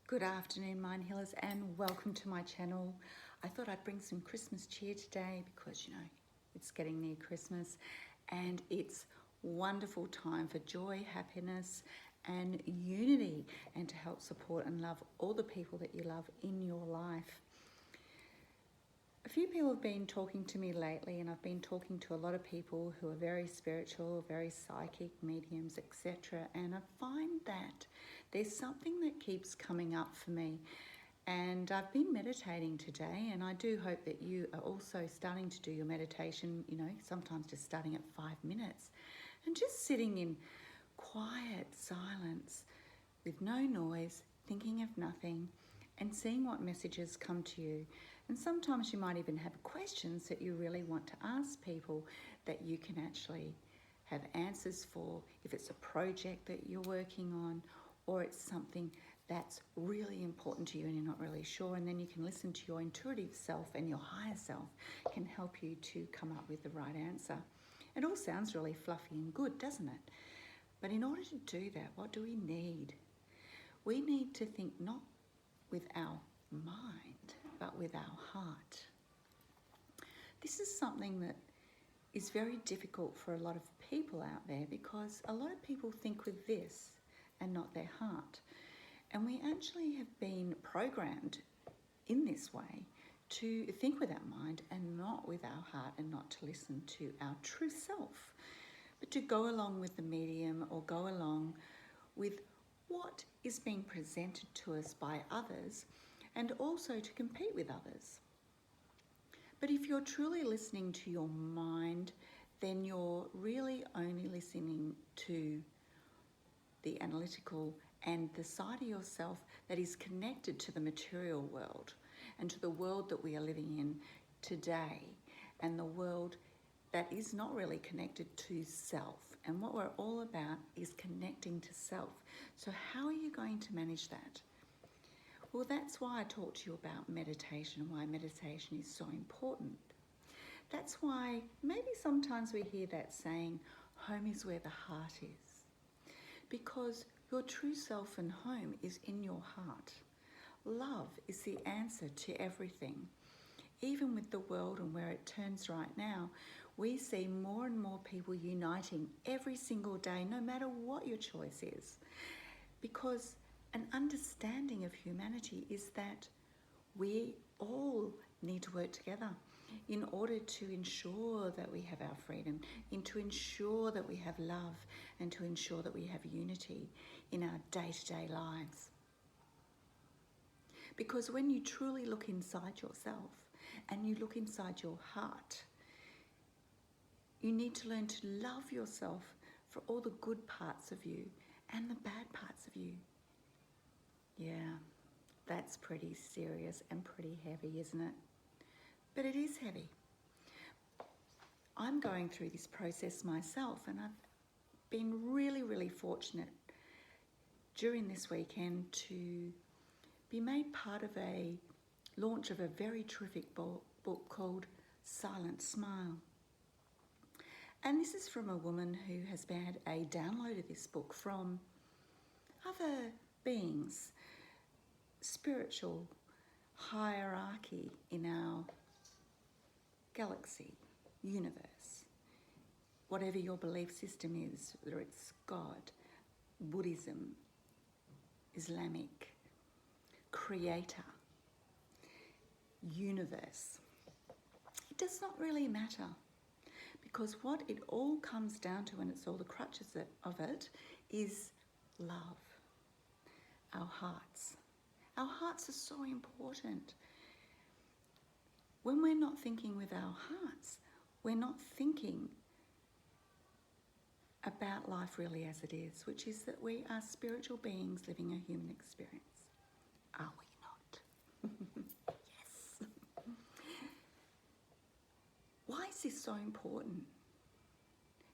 Good afternoon, Mind Healers, and welcome to my channel. I thought I'd bring some Christmas cheer today because, it's getting near Christmas and it's wonderful time for joy, happiness, and unity, and to help support and love all the people that you love in your life. A few people have been talking to me lately, and I've been talking to a lot of people who are very spiritual, very psychic, mediums, etc. And I find that there's something that keeps coming up for me. And I've been meditating today, and I do hope that you are also starting to do your meditation, sometimes just starting at 5 minutes and just sitting in quiet silence with no noise, thinking of nothing, and seeing what messages come to you. And sometimes you might even have questions that you really want to ask people that you can actually have answers for, if it's a project that you're working on or it's something that's really important to you and you're not really sure. And then you can listen to your intuitive self, and your higher self can help you to come up with the right answer. It all sounds really fluffy and good, doesn't it? But in order to do that, what do we need? We need to think not with our mind, but with our heart. This is something that is very difficult for a lot of people out there, because a lot of people think with this and not their heart. And we actually have been programmed in this way to think with our mind and not with our heart, and not to listen to our true self, but to go along with the medium or go along with what is being presented to us by others, and also to compete with others. But if you're truly listening to your mind, then you're really only listening to the analytical and the side of yourself that is connected to the material world and to the world that we are living in today, and the world that is not really connected to self. And what we're all about is connecting to self. So how are you going to manage that? Well, that's why I talk to you about meditation, why meditation is so important. That's why maybe sometimes we hear that saying, home is where the heart is. Because your true self and home is in your heart. Love is the answer to everything. Even with the world and where it turns right now, we see more and more people uniting every single day, no matter what your choice is. Because an understanding of humanity is that we all need to work together in order to ensure that we have our freedom, and to ensure that we have love, and to ensure that we have unity in our day-to-day lives. Because when you truly look inside yourself and you look inside your heart, you need to learn to love yourself for all the good parts of you and the bad parts of you. Yeah, that's pretty serious and pretty heavy, isn't it? But it is heavy. I'm going through this process myself, and I've been really, really fortunate during this weekend to be made part of a launch of a very terrific book called Silent Smile. And this is from a woman who has had a download of this book from other beings, spiritual hierarchy in our galaxy, universe. Whatever your belief system is, whether it's God, Buddhism, Islamic, creator, universe. It does not really matter, because what it all comes down to, and it's all the crutches of it, is love. Our hearts. Our hearts are so important. When we're not thinking with our hearts, we're not thinking about life really as it is, which is that we are spiritual beings living a human experience. Are we not? Yes. Why is this so important?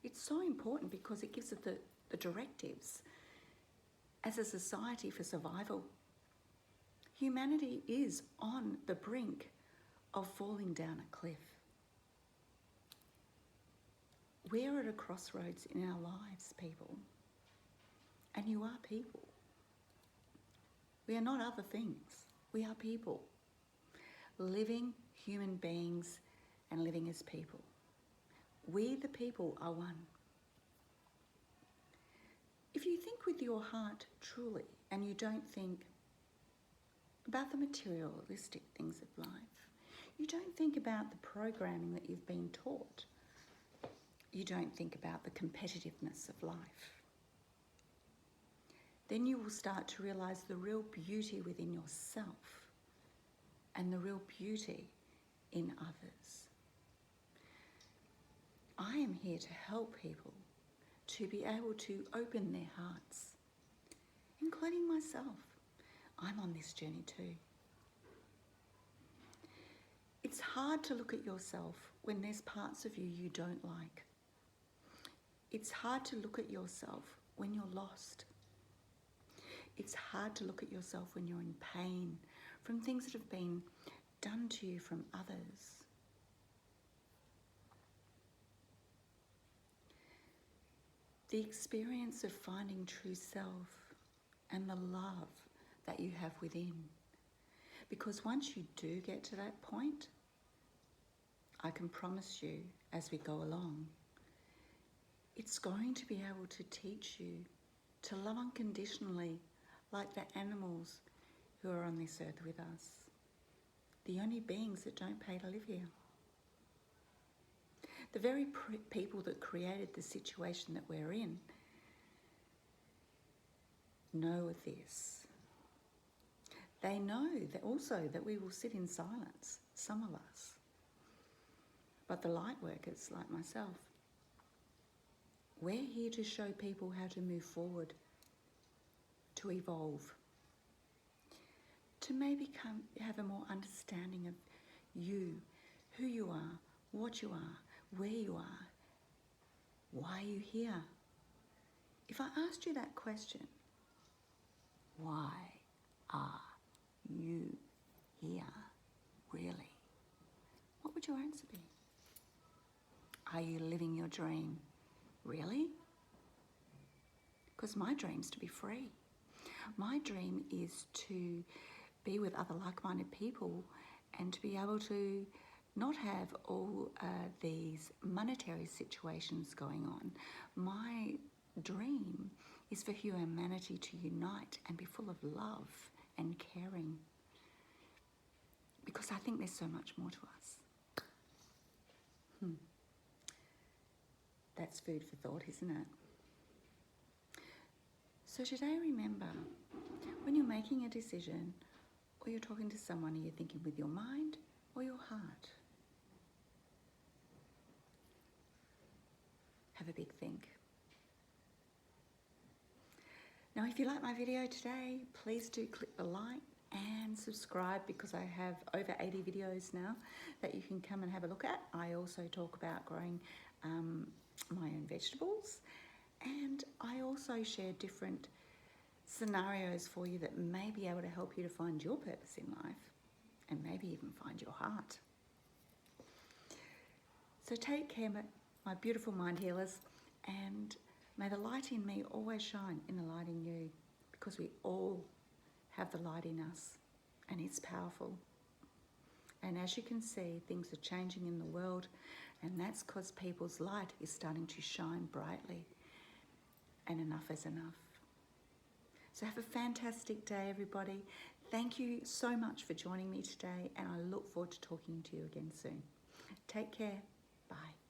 It's so important because it gives us the directives as a society for survival. Humanity is on the brink of falling down a cliff. We're at a crossroads in our lives, people. And you are people. We are not other things. We are people, living human beings and living as people. We, the people, are one. If you think with your heart truly and you don't think about the materialistic things of life, you don't think about the programming that you've been taught, you don't think about the competitiveness of life, then you will start to realise the real beauty within yourself and the real beauty in others. I am here to help people to be able to open their hearts, including myself. I'm on this journey too. It's hard to look at yourself when there's parts of you you don't like. It's hard to look at yourself when you're lost. It's hard to look at yourself when you're in pain from things that have been done to you from others. The experience of finding true self and the love that you have within. Because once you do get to that point, I can promise you as we go along, it's going to be able to teach you to love unconditionally like the animals who are on this earth with us. The only beings that don't pay to live here. The very people that created the situation that we're in know of this. They know that also that we will sit in silence, some of us. But the light workers like myself, we're here to show people how to move forward, to evolve, to maybe have a more understanding of you, who you are, what you are, where you are, why are you here? If I asked you that question, why are you here, really? What would your answer be? Are you living your dream, really? Because my dream's to be free. My dream is to be with other like-minded people and to be able to not have all these monetary situations going on. My dream is for humanity to unite and be full of love and caring, because I think there's so much more to us. That's food for thought, isn't it? So today, remember, when you're making a decision or you're talking to someone, are you thinking with your mind or your heart? Have a big think. Now, if you like my video today, please do click the like and subscribe, because I have over 80 videos now that you can come and have a look at. I also talk about growing my own vegetables, and I also share different scenarios for you that may be able to help you to find your purpose in life and maybe even find your heart. So take care, my beautiful mind healers, and may the light in me always shine in the light in you, because we all have the light in us and it's powerful. And as you can see, things are changing in the world, and that's because people's light is starting to shine brightly, and enough is enough. So have a fantastic day, everybody. Thank you so much for joining me today, and I look forward to talking to you again soon. Take care. Bye.